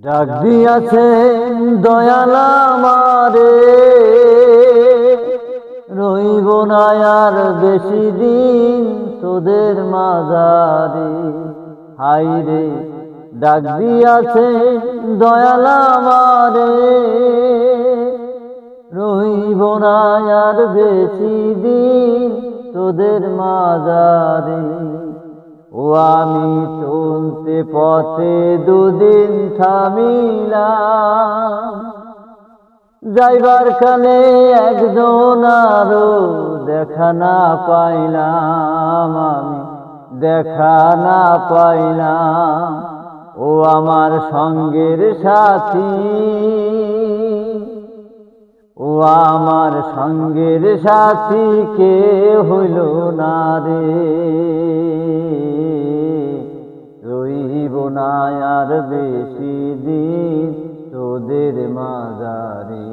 ডাক দিয়াছেন দয়াল আমারে, রইব না আর বেশি দিন তোদের মাঝারে। হাইরে ডাক দিয়াছেন দয়াল আমারে, রইব না আর বেশি দিন তোদের মাঝারে। ও আমি চলতে পথে দুদিন থামিলাম, যাইবার কালে একজন আরো দেখা না পাইলাম, আমি দেখা না পাইলাম। ও আমার সঙ্গের সাথী, ও আমার সঙ্গের সাথী কে হইল না রে, রইব না আর বেশি দিন তোদের মাঝারে।